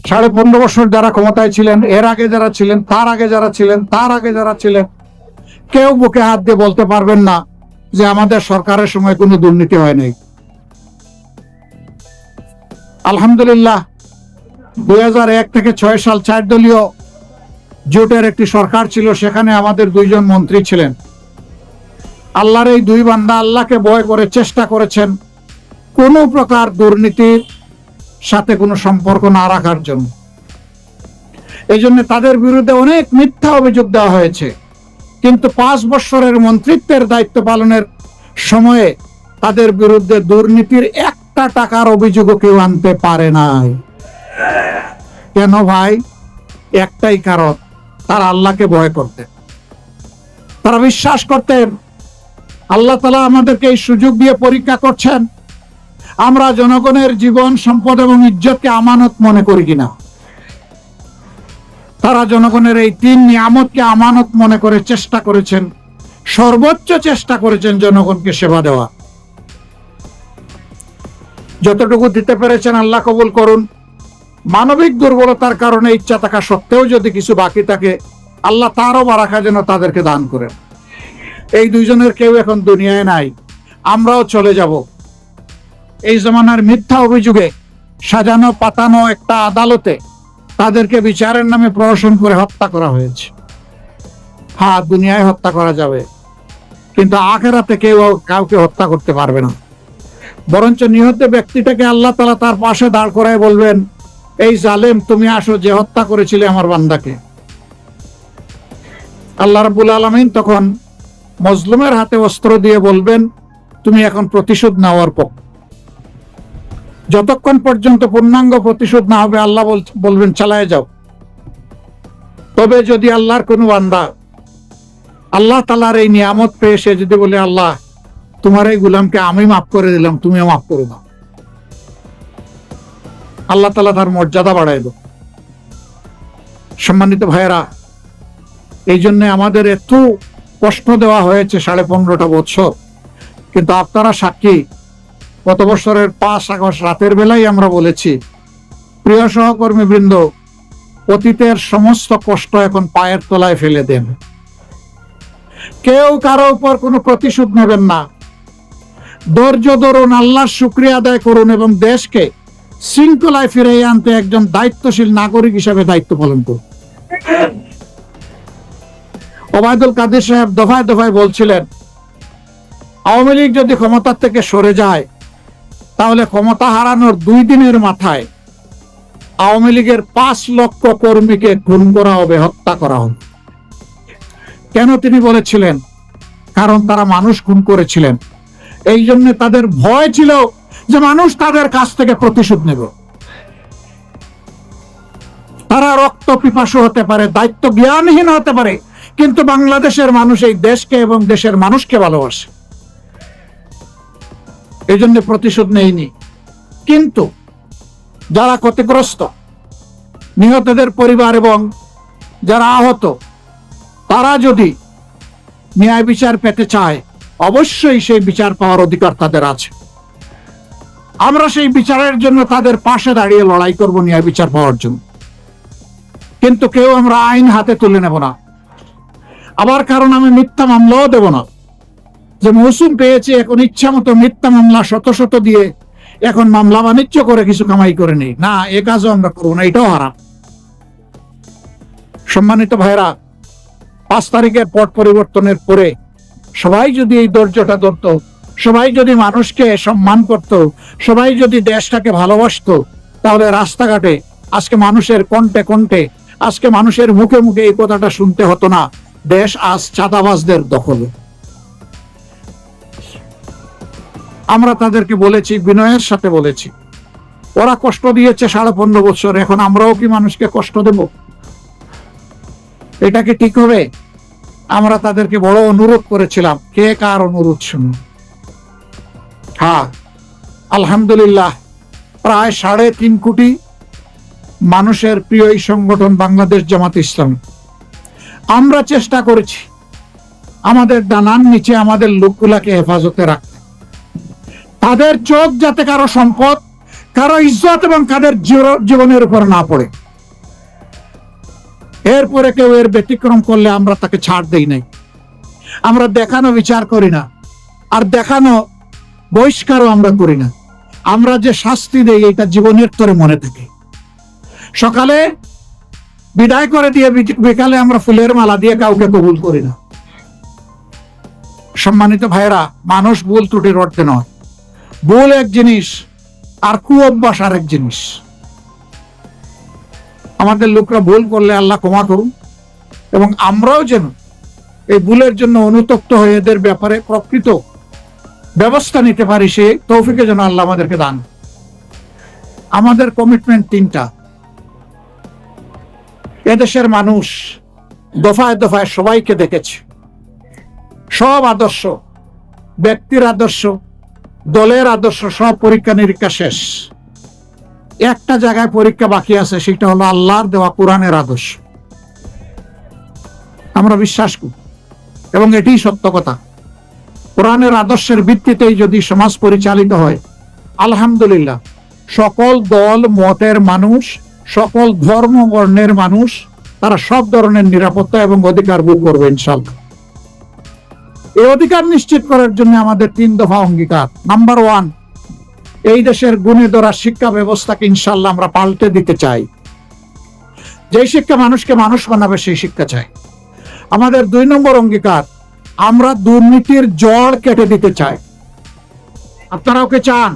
15.5 বছর যারা ক্ষমতায় ছিলেন, এর আগে যারা ছিলেন, তার আগে যারা ছিলেন, তার আগে যারা ছিলেন, কেউ বুকে হাত দিয়ে বলতে পারবেন না যে আমাদের সরকারের সময় কোনো দুর্নীতি হয় নাই। আলহামদুলিল্লাহ 2001 থেকে 6 সাল 4 দলীয় জোটের একটি সরকার ছিল, সেখানে আমাদের 2 জন মন্ত্রী ছিলেন। আল্লাহর এই 2 বান্দা আল্লাহকে ভয় করে চেষ্টা করেছেন কোনো প্রকার দুর্নীতির সাথে কোনো সম্পর্ক না রাখার জন্য। এই জন্য তাদের বিরুদ্ধে অনেক মিথ্যা অভিযোগ দেওয়া হয়েছে, কিন্তু 5 বছরের মন্ত্রিত্বের দায়িত্ব পালনের সময়ে তাদের বিরুদ্ধে দুর্নীতির 1 টাকার অভিযোগও কেউ আনতে পারে নাই। কেন ভাই? একটাই কারণ, তারা আল্লাহকে ভয় করতেন। তারা বিশ্বাস করতেন আল্লাহ তাআলা আমাদেরকে এই সুযোগ দিয়ে পরীক্ষা করছেন, আমরা জনগণের জীবন, সম্পদ এবং ইজ্জতকে আমানত মনে করি কিনা। তারা জনগণের এই 3 নিয়ামতকে আমানত মনে করে চেষ্টা করেছেন, সর্বোচ্চ চেষ্টা করেছেন জনগণকে সেবা দেওয়া। যতটুকু দিতে পেরেছেন আল্লাহ কবুল করুন। মানবিক দুর্বলতার কারণে ইচ্ছা থাকা সত্ত্বেও যদি কিছু বাকি থাকে, আল্লাহ তারও বারাকা যেন তাদেরকে দান করেন। এই 2 জনের কেউ এখন দুনিয়ায় নাই, আমরাও চলে যাব। এই জমানার মিথ্যা অভিযোগে সাজানো পাতানো একটা আদালতে তাদেরকে বিচারের নামে প্রহসন করে হত্যা করা হয়েছে। হ্যাঁ, দুনিয়ায় হত্যা করা যাবে, কিন্তু আখিরাতে কেউ কাউকে হত্যা করতে পারবে না। বরঞ্চ নিহত ব্যক্তিটাকে আল্লাহ তাআলা তার পাশে দাঁড় করায় বলবেন, এই জালেম, তুমি আসো, যে হত্যা করেছিলে আমার বান্দাকে। আল্লাহ রাব্বুল আলামিন তখন মজলুমের হাতে অস্ত্র দিয়ে বলবেন, তুমি এখন প্রতিশোধ নেওয়ার পর। যতক্ষণ পর্যন্ত পূর্ণাঙ্গ প্রতিশোধ না হবে আল্লাহ বলবেন চালায় যাও। তবে যদি আল্লাহর কোনো বান্দা আল্লাহ তাআলার এই নিয়ামত পেয়ে সে যদি বলে, আল্লাহ তোমার এই গোলামকে আমি মাফ করে দিলাম, তুমিও মাফ করে দাও, আল্লাহ তাআলা তার মর্যাদা বাড়ায় দাও। সম্মানিত ভাইয়েরা, এই জন্য আমাদের এত কষ্ট দেওয়া হয়েছে 15.5 বছর, কিন্তু আপনারা সাক্ষী। গত বছরের 5 আগস্ট রাতের বেলায় আমরা বলেছি, প্রিয় সহকর্মী বৃন্দ, অতীতের সমস্ত কষ্ট এখন পায়ের তলায় ফেলে দেন। কেউ কারো উপর কোনো প্রতিশোধ নেবেন না। ধৈর্য ধরুন, আল্লাহর শুকরিয়া আদায় করুন এবং দেশকে শৃঙ্খলায় ফিরিয়ে আনতে একজন দায়িত্বশীল নাগরিক হিসেবে দায়িত্ব পালন করুন। ওবায়দুল কাদের সাহেব দফায় দফায় বলছিলেন, আওয়ামী লীগ যদি ক্ষমতা থেকে সরে যায় তাহলে ক্ষমতা হারানোর 2 দিনের মাথায় আওয়ামী লীগের 5 লক্ষ কর্মীকে খুন করা হবে, হত্যা করা হবে। কেন তিনি বলেছিলেন? কারণ তারা মানুষ খুন করেছিলেন। এই জন্য তাদের ভয় ছিল যে মানুষ তাদের কাছ থেকে প্রতিশোধ নেবে। তারা রক্ত পিপাসু হতে পারে, দায়িত্ব জ্ঞানহীন হতে পারে, কিন্তু বাংলাদেশের মানুষ এই দেশকে এবং দেশের মানুষকে ভালোবাসে, এই জন্য প্রতিশোধ নেয়নি। কিন্তু যারা ক্ষতিগ্রস্ত, নিহতদের পরিবার এবং যারা আহত, তারা যদি ন্যায় বিচার পেতে চায়, অবশ্যই সেই বিচার পাওয়ার অধিকার তাদের আছে। আমরা সেই বিচারের জন্য তাদের পাশে দাঁড়িয়ে লড়াই করব ন্যায় বিচার পাওয়ার জন্য। কিন্তু কেউ আমরা আইন হাতে তুলে নেব না। আবার কারণ আমি মিথ্যা মামলাও দেব না, যে মৌসুম পেয়েছে এখন ইচ্ছা মতো মিথ্যা মামলা শত শত দিয়ে এখন মামলা বাণিজ্য করে কিছু কামাই করে নেই, না, এ কাজও আমরা করবো না, এটাও হারাম। সম্মানিত ভাইরা, 5 তারিখের পট পরিবর্তনের পরে সবাই যদি এই ধৈর্যটা ধরত, সবাই যদি মানুষকে সম্মান করত, সবাই যদি দেশটাকে ভালোবাসতো, তাহলে রাস্তাঘাটে আজকে মানুষের কণ্ঠে কণ্ঠে, আজকে মানুষের মুখে মুখে এই কথাটা শুনতে হতো না, দেশ আজ চাঁদাবাজদের দখলে। আমরা তাদেরকে বলেছি, বিনয়ের সাথে বলেছি, ওরা কষ্ট দিয়েছে 15.5 বছর, এখন আমরাও কি মানুষকে কষ্ট দেব? এটা কি ঠিক হবে? আমরা তাদেরকে বড় অনুরোধ করেছিলাম, কে কার অনুরোধ শুনুন। হ্যাঁ, আলহামদুলিল্লাহ, প্রায় 3.5 কোটি মানুষের প্রিয় এই সংগঠন বাংলাদেশ জামাত ইসলামী, আমরা চেষ্টা করেছি আমাদের ডানার নিচে আমাদের লোকগুলাকে হেফাজতে রাখতে। তাদের চোখ যাতে কারো সম্পদ, কারো ইজ্জত এবং কাদের জীবনের উপর না পড়ে। এরপরে কেউ এর ব্যতিক্রম করলে আমরা তাকে ছাড় দেই নাই। আমরা দেখানো বিচার করি না, আর দেখানো বহিষ্কারও আমরা করি না। আমরা যে শাস্তি দেই এটা জীবনের তরে মনে থাকে। সকালে বিদায় করে দিয়ে বিকালে আমরা ফুলের মালা দিয়ে কাউকে কবুল করি না। সম্মানিত ভাইরা, মানুষ ভুল ত্রুটির অর্থে নয়। ভুল এক জিনিস আর কুঅভ্যাস আর এক জিনিস। আমাদের লোকরা ভুল করলে আল্লাহ ক্ষমা করুন, এবং আমরাও যেন এই ভুলের জন্য অনুতপ্ত হয়ে এদের ব্যাপারে প্রকৃত ব্যবস্থা নিতে পারি, সে তৌফিকে যেন আল্লাহ আমাদেরকে দান। আমাদের কমিটমেন্ট তিনটা। এদেশের মানুষ দফায় দফায় সবাইকে দেখেছে। সব আদর্শ, ব্যক্তির আদর্শ, দলের আদর্শ, সব পরীক্ষা নিরীক্ষা শেষ। একটা জায়গায় পরীক্ষা বাকি আছে, সেটা হলো আল্লাহর দেওয়া কোরআনের আদর্শ। আমরা বিশ্বাস করি এবং এটাই সত্য কথা। কোরআনের আদর্শের ভিত্তিতেই যদি সমাজ পরিচালিত হয়, আলহামদুলিল্লাহ, সকল দল মতের মানুষ, সকল ধর্ম বর্ণের মানুষ, তারা সব ধরনের নিরাপত্তা এবং অধিকার ভোগ করবে ইনশাআল্লাহ। এই অধিকার নিশ্চিত করার জন্য আমাদের 3 দফা অঙ্গীকার। নাম্বার 1, এই দেশের গুণে ধরা শিক্ষা ব্যবস্থাকে ইনশাআল্লাহ আমরা পাল্টে দিতে চাই। যে শিক্ষা মানুষকে মানুষ বানাবে সেই শিক্ষা চাই। আমাদের 2 নম্বর অঙ্গীকার, আমরা দুর্নীতির জড় কেটে দিতে চাই। আপনারা ওকে চান?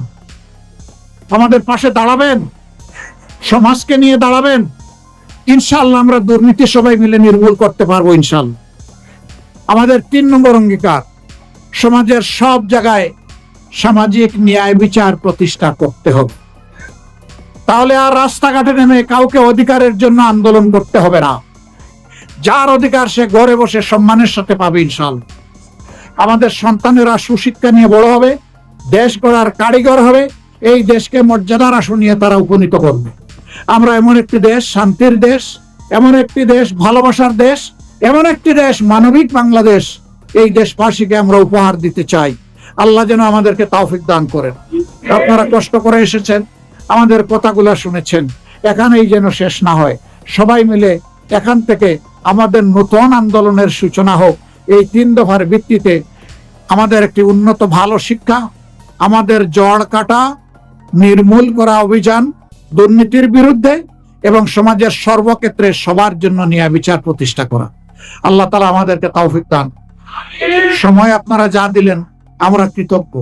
আমাদের পাশে দাঁড়াবেন, সমাজকে নিয়ে দাঁড়াবেন। ইনশাআল্লাহ আমরা দুর্নীতি সবাই মিলে নির্মূল করতে পারবো ইনশাআল্লাহ। আমাদের 3 নম্বর অঙ্গীকার, সমাজের সব জায়গায় সামাজিক ন্যায় বিচার প্রতিষ্ঠা করতে হবে। তাহলে আর রাস্তাঘাটে নেমে কাউকে অধিকারের জন্য আন্দোলন করতে হবে না। যার অধিকার সে ঘরে বসে সম্মানের সাথে পাবে ইনশাআল্লাহ। আমাদের সন্তানেরা সুশিক্ষা নিয়ে বড় হবে, দেশ গড়ার কারিগর হবে, এই দেশকে মর্যাদার আসন নিয়ে তারা উপনীত করবে। আমরা এমন একটি দেশ, শান্তির দেশ, এমন একটি দেশ, ভালোবাসার দেশ, এমন একটি দেশ, মানবিক বাংলাদেশ, এই দেশবাসীকে আমরা উপহার দিতে চাই। আল্লাহ যেন আমাদেরকে তৌফিক দান করেন। আপনারা কষ্ট করে এসেছেন, আমাদের কথাগুলো শুনেছেন, এখানেই যেন শেষ না হয়। সবাই মিলে এখান থেকে আমাদের নতুন আন্দোলনের সূচনা হোক। এই 3 দফার ভিত্তিতে আমাদের একটি উন্নত ভালো শিক্ষা, আমাদের জড় কাটা, নির্মূল করা অভিযান, দুর্নীতির বিরুদ্ধে, এবং সমাজের সর্বক্ষেত্রে সবার জন্য ন্যায় বিচার প্রতিষ্ঠা করা। আল্লাহ তাআলা আমাদেরকে তৌফিক দান। সময় আপনারা যা দিলেন আমরা কৃতজ্ঞ।